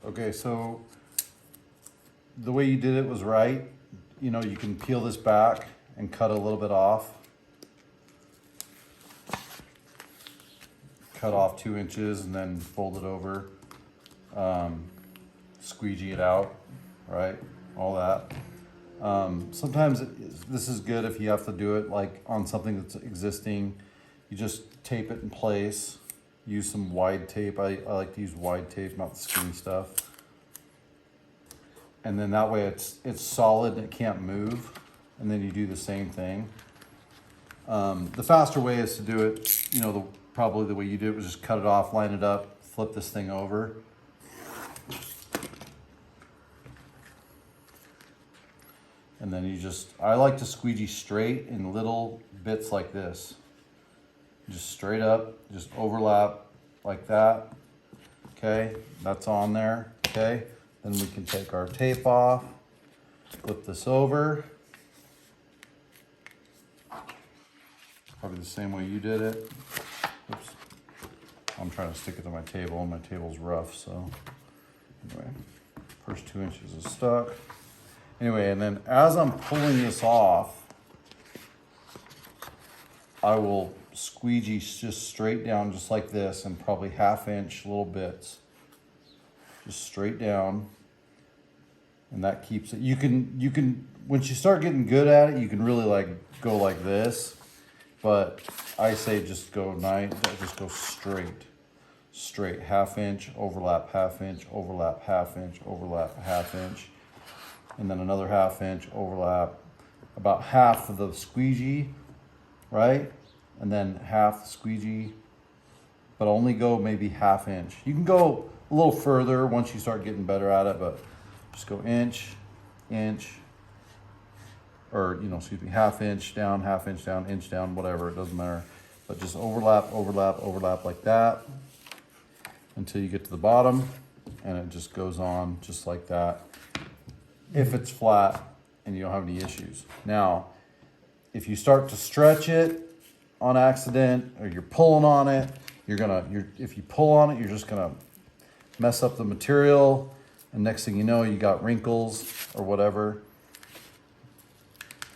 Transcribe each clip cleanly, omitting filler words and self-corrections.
Okay, so the way you did it was right. You know, you can peel this back and cut a little bit off. Cut off 2 inches and then fold it over. Squeegee it out, right? All that. Sometimes this is good if you have to do it like on something that's existing. You just tape it in place. Use some wide tape. I like to use wide tape, not the skinny stuff. And then that way it's solid and it can't move. And then you do the same thing. The faster way is to do it, you know, probably the way you did it was just cut it off, line it up, flip this thing over. And then you I like to squeegee straight in little bits like this. Just straight up, just overlap like that. Okay, that's on there, okay? Then we can take our tape off, flip this over. Probably the same way you did it. Oops. I'm trying to stick it to my table and my table's rough, so anyway, first 2 inches is stuck. Anyway, and then as I'm pulling this off, I will squeegee just straight down just like this and probably 1/2 inch little bits. Just straight down. And that keeps it. You can, once you start getting good at it, you can really like go like this. But I say just go just go straight. Straight, 1/2 inch, overlap, 1/2 inch, overlap, 1/2 inch, overlap, 1/2 inch. And then another 1/2 inch overlap, about half of the squeegee, right? And then half the squeegee, but only go maybe 1/2 inch. You can go a little further once you start getting better at it, but just go inch, or, you know, excuse me, 1/2 inch down, 1/2 inch down, inch down, whatever, it doesn't matter. But just overlap, overlap, overlap like that until you get to the bottom, and it just goes on just like that. If it's flat and you don't have any issues. Now, if you start to stretch it on accident or you're pulling on it, if you pull on it, you're just gonna mess up the material, and next thing you know, you got wrinkles or whatever.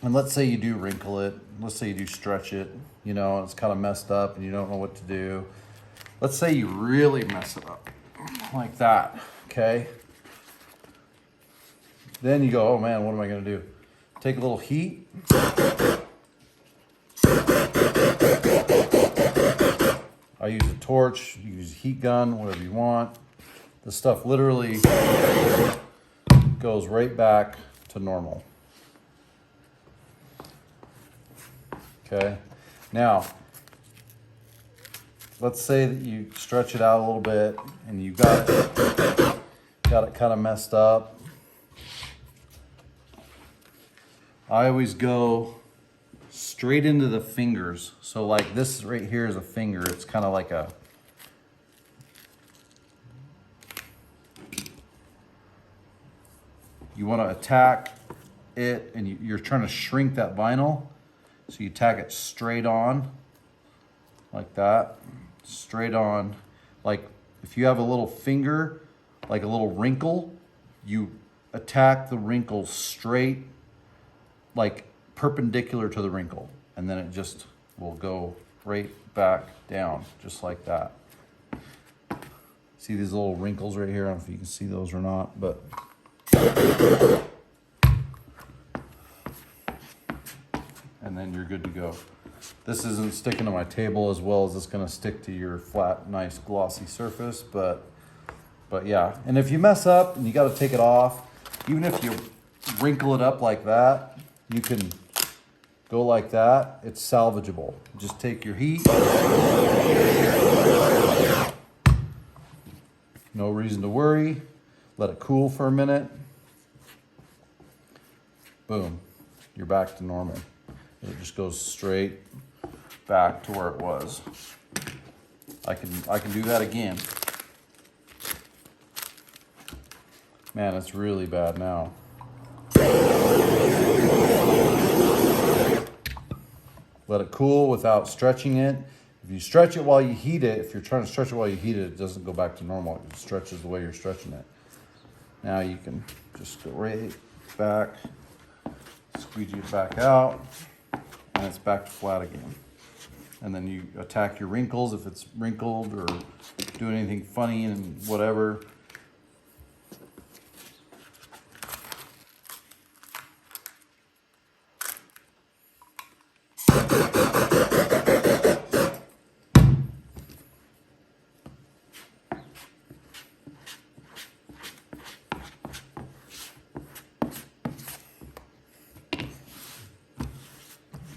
And let's say you do wrinkle it, let's say you do stretch it, you know, and it's kind of messed up and you don't know what to do. Let's say you really mess it up like that, okay? Then you go, oh man, what am I gonna do? Take a little heat. I use a torch, you use a heat gun, whatever you want. The stuff literally goes right back to normal. Okay, now, let's say that you stretch it out a little bit and you got it kind of messed up. I always go straight into the fingers. So like this right here is a finger. It's kind of like you want to attack it, and you're trying to shrink that vinyl. So you tack it straight on like that, straight on. Like if you have a little finger, like a little wrinkle, you attack the wrinkle straight, like perpendicular to the wrinkle, and then it just will go right back down, just like that. See these little wrinkles right here? I don't know if you can see those or not, but and then you're good to go. This isn't sticking to my table as well as it's gonna stick to your flat, nice, glossy surface, but yeah. And if you mess up and you gotta take it off, even if you wrinkle it up like that, you can go like that. It's salvageable. Just take your heat. No reason to worry. Let it cool for a minute. Boom. You're back to normal. It just goes straight back to where it was. I can do that again. Man, it's really bad now. Let it cool without stretching it. If you stretch it while you heat it, if you're trying to stretch it while you heat it, it doesn't go back to normal. It stretches the way you're stretching it. Now you can just go right back, squeegee it back out, and it's back to flat again. And then you attack your wrinkles if it's wrinkled or doing anything funny and whatever.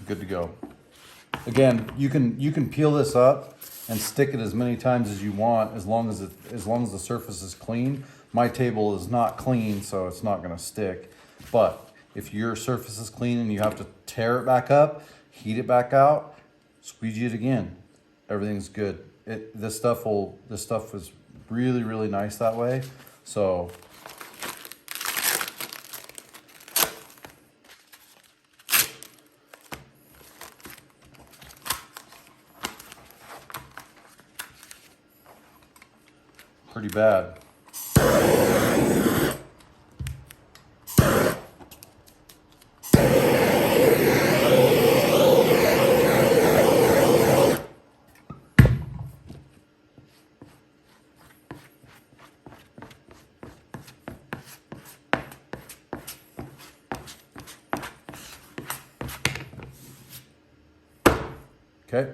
Good to go. Again, you can peel this up and stick it as many times as you want, as long as the surface is clean. My table is not clean, so it's not going to stick. But if your surface is clean and you have to tear it back up, heat it back out, squeegee it again, everything's good. This stuff is really, really nice that way. So pretty bad. Okay.